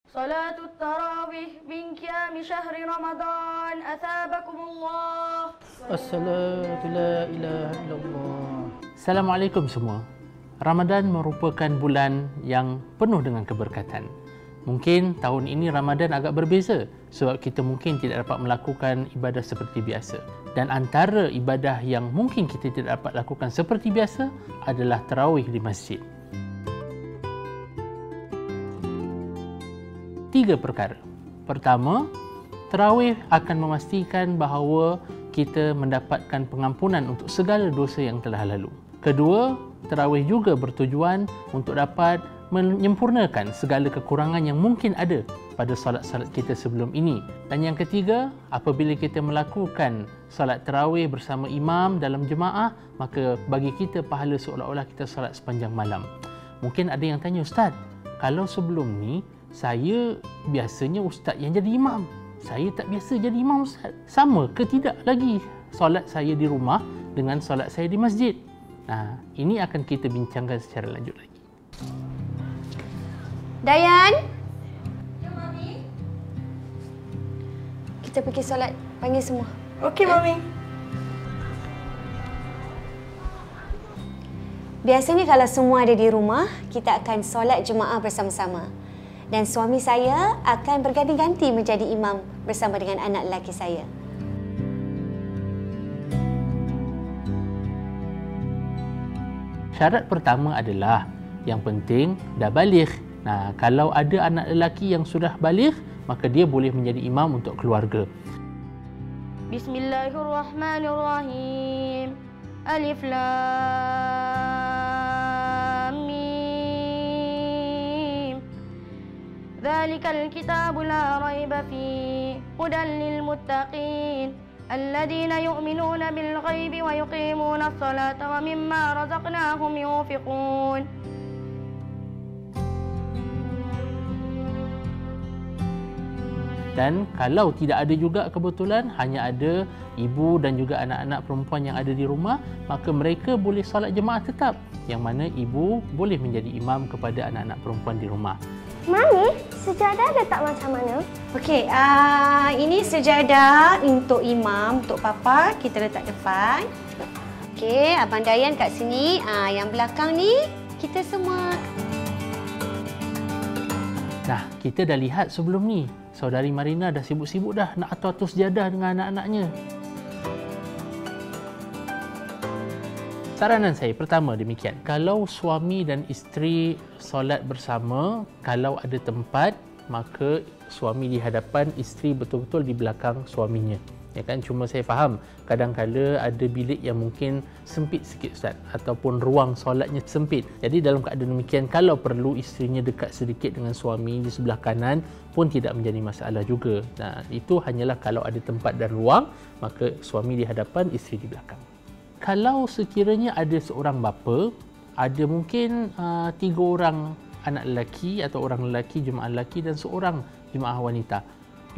صلاة التراويح من قيام شهر رمضان أثابكم الله. Assalatu la ilaha illallah. Assalamualaikum semua. Ramadan merupakan bulan yang penuh dengan keberkatan. Mungkin tahun ini Ramadan agak berbeza sebab kita mungkin tidak dapat melakukan ibadah seperti biasa. Dan antara ibadah yang mungkin kita tidak dapat lakukan seperti biasa adalah tarawih di masjid. 3 perkara. Pertama, tarawih akan memastikan bahawa kita mendapatkan pengampunan untuk segala dosa yang telah lalu. Kedua, tarawih juga bertujuan untuk dapat menyempurnakan segala kekurangan yang mungkin ada pada solat-solat kita sebelum ini. Dan yang ketiga, apabila kita melakukan solat tarawih bersama imam dalam jemaah, maka bagi kita pahala seolah-olah kita solat sepanjang malam. Mungkin ada yang tanya, Ustaz, kalau sebelum ni saya biasanya ustaz yang jadi imam, saya tak biasa jadi imam ustaz, sama ke tidak lagi solat saya di rumah dengan solat saya di masjid? Nah, ini akan kita bincangkan secara lanjut lagi. Dayan? Ya, Mami. Kita pergi solat, panggil semua. Okey, Mami. Biasanya kalau semua ada di rumah, kita akan solat jemaah bersama-sama. Dan suami saya akan berganti-ganti menjadi imam bersama dengan anak lelaki saya. Syarat pertama adalah yang penting dah baligh. Nah, kalau ada anak lelaki yang sudah baligh, maka dia boleh menjadi imam untuk keluarga. Bismillahirrahmanirrahim. Alif Lam Mim. ذلك الكتاب لا ريب فيه هدى للمتقين الذين يؤمنون بالغيب ويقيمون الصلاة ومما رزقناهم ينفقون. Dan kalau tidak ada juga kebetulan hanya ada ibu dan juga anak-anak perempuan yang ada di rumah, maka mereka boleh solat jemaah tetap, yang mana ibu boleh menjadi imam kepada anak-anak perempuan di rumah. Mami, sejadah letak macam mana? Okey, ini sejadah untuk imam, untuk papa kita letak depan. Okey, Abang Dayan kat sini. Yang belakang ni kita semua. Nah, kita dah lihat sebelum ni, saudari Marina dah sibuk-sibuk dah nak atur-atur sejadah dengan anak-anaknya. Saranan saya pertama demikian. Kalau suami dan isteri solat bersama, kalau ada tempat, maka suami di hadapan, isteri betul-betul di belakang suaminya. Ya kan, cuma saya faham kadang-kala ada bilik yang mungkin sempit sikit Ustaz, ataupun ruang solatnya sempit. Jadi dalam keadaan demikian, kalau perlu isterinya dekat sedikit dengan suami di sebelah kanan pun tidak menjadi masalah juga. Nah, itu hanyalah kalau ada tempat dan ruang, maka suami di hadapan, isteri di belakang. Kalau sekiranya ada seorang bapa, ada mungkin 3 orang anak lelaki atau orang lelaki, jemaah lelaki dan seorang jemaah wanita.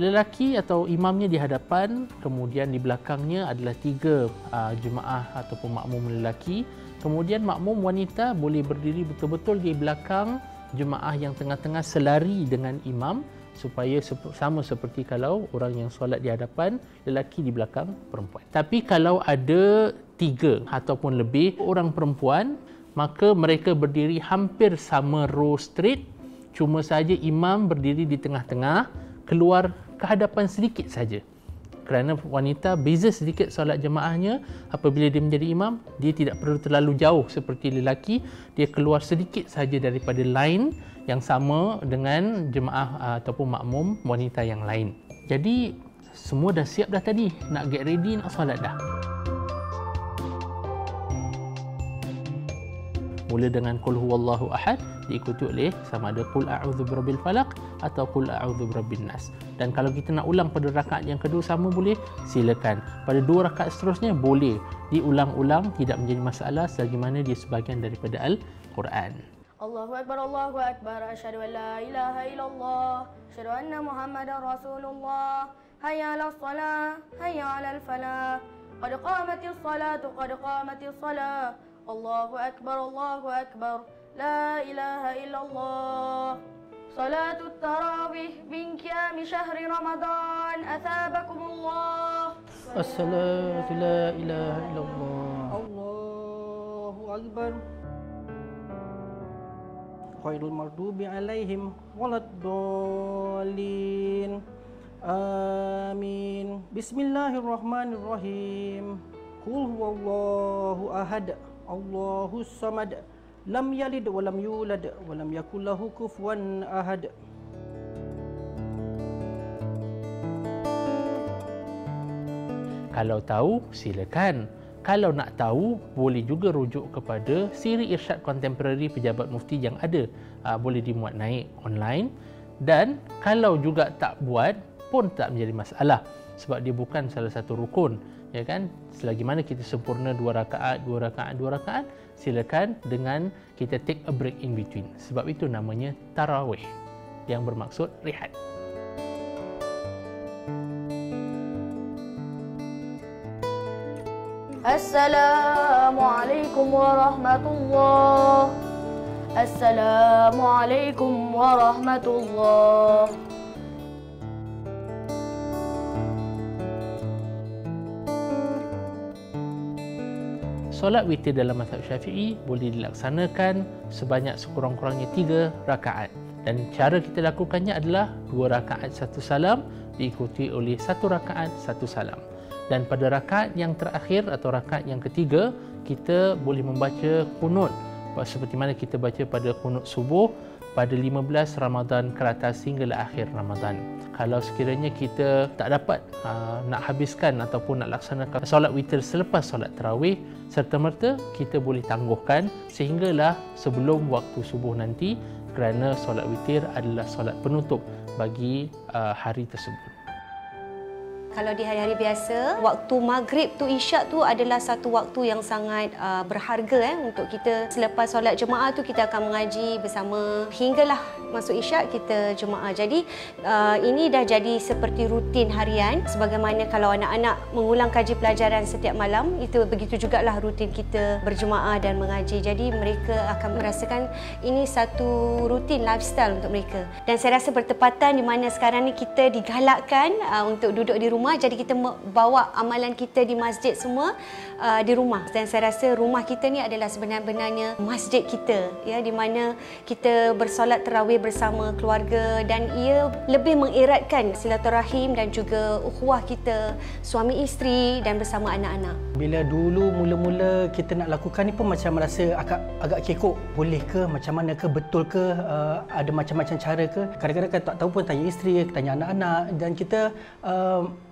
Lelaki atau imamnya di hadapan, kemudian di belakangnya adalah 3 jemaah ataupun makmum lelaki. Kemudian makmum wanita boleh berdiri betul-betul di belakang jemaah yang tengah-tengah selari dengan imam, supaya sama seperti kalau orang yang solat di hadapan, lelaki di belakang perempuan. Tapi kalau ada 3 ataupun lebih orang perempuan, maka mereka berdiri hampir sama row straight, cuma saja imam berdiri di tengah-tengah, keluar ke hadapan sedikit saja. Kerana wanita beza sedikit solat jemaahnya, apabila dia menjadi imam, dia tidak perlu terlalu jauh seperti lelaki, dia keluar sedikit saja daripada line yang sama dengan jemaah ataupun makmum wanita yang lain. Jadi semua dah siap dah tadi, nak get ready, nak solat dah. Mula dengan qul huwallahu ahad, diikuti oleh sama ada qul a'udzu birabbil falaq atau qul a'udzu birabbin nas. Dan kalau kita nak ulang pada rakaat yang kedua sama boleh, silakan. Pada 2 rakaat seterusnya boleh diulang-ulang, tidak menjadi masalah selagi mana dia sebahagian daripada Al-Quran. Allahu Akbar, asyhadu an la ilaha illallah, asyhadu anna Muhammadar Rasulullah, hayya 'alas shalah, hayya 'alal falah, qad qamatis salatu, qad qamatis salah. Allahu Akbar, la ilaha illallah. صلاة التراويح من قيام شهر رمضان أثابكم الله. الصلاة لا إله إلا الله. الله أكبر. غير المغضوب عليهم ولا الضالين. آمين. بسم الله الرحمن الرحيم. قل هو الله أحد الله الصمد لم يلد ولم يولد ولم يكن له كفوا أحد. Kalau tahu, silakan. Kalau nak tahu, boleh juga rujuk kepada siri irsyad kontemporari pejabat mufti yang ada. Boleh dimuat naik online. Dan kalau juga tak buat, pun tak menjadi masalah. Sebab dia bukan salah satu rukun. Ya kan? Selagi mana kita sempurna 2 rakaat, 2 rakaat, 2 rakaat, silakan dengan kita take a break in between. Sebab itu namanya tarawih, yang bermaksud rehat. Assalamualaikum warahmatullahi. Assalamualaikum warahmatullahi. Solat witir dalam mazhab Syafi'i boleh dilaksanakan sebanyak sekurang-kurangnya 3 rakaat. Dan cara kita lakukannya adalah 2 rakaat 1 salam diikuti oleh 1 rakaat 1 salam. Dan pada rakaat yang terakhir atau rakaat yang ketiga, kita boleh membaca qunut seperti mana kita baca pada qunut subuh pada 15 Ramadan ke atas hinggalah akhir Ramadan. Kalau sekiranya kita tak dapat nak habiskan ataupun nak laksanakan solat witir selepas solat tarawih, serta-merta kita boleh tangguhkan sehinggalah sebelum waktu subuh nanti, kerana solat witir adalah solat penutup bagi hari tersebut. Kalau di hari-hari biasa, waktu maghrib tu, isyak tu adalah satu waktu yang sangat berharga untuk kita. Selepas solat jemaah tu, kita akan mengaji bersama hinggalah masuk isyak kita jemaah. Jadi ini dah jadi seperti rutin harian. Sebagaimana kalau anak-anak mengulang kaji pelajaran setiap malam, itu begitu jugalah rutin kita berjemaah dan mengaji. Jadi mereka akan merasakan ini satu rutin lifestyle untuk mereka. Dan saya rasa bertepatan di mana sekarang ni kita digalakkan untuk duduk di rumah. Jadi kita bawa amalan kita di masjid semua di rumah. Dan saya rasa rumah kita ni adalah sebenarnya masjid kita, ya, di mana kita bersolat tarawih bersama keluarga, dan ia lebih mengeratkan silaturahim dan juga ukhuwah kita suami isteri dan bersama anak-anak. Bila dulu mula-mula kita nak lakukan ni pun macam rasa agak kekok. Boleh ke? Macam mana ke? Betul ke? Ada macam-macam cara ke? Kadang-kadang tak tahu pun tanya isteri, tanya anak-anak, dan kita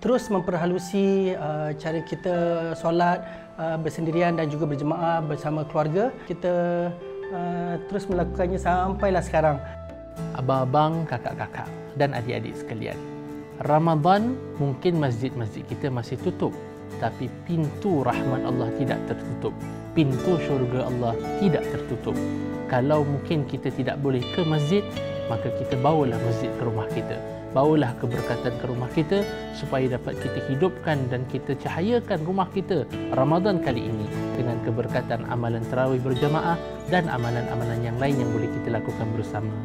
terus memperhalusi cara kita solat bersendirian dan juga berjemaah bersama keluarga. Kita terus melakukannya sampailah sekarang. Abang-abang, kakak-kakak dan adik-adik sekalian, Ramadan mungkin masjid-masjid kita masih tutup, tapi pintu rahmat Allah tidak tertutup. Pintu syurga Allah tidak tertutup. Kalau mungkin kita tidak boleh ke masjid, maka kita bawalah masjid ke rumah kita. Bawalah keberkatan ke rumah kita supaya dapat kita hidupkan dan kita cahayakan rumah kita Ramadan kali ini dengan keberkatan amalan tarawih berjamaah dan amalan-amalan yang lain yang boleh kita lakukan bersama.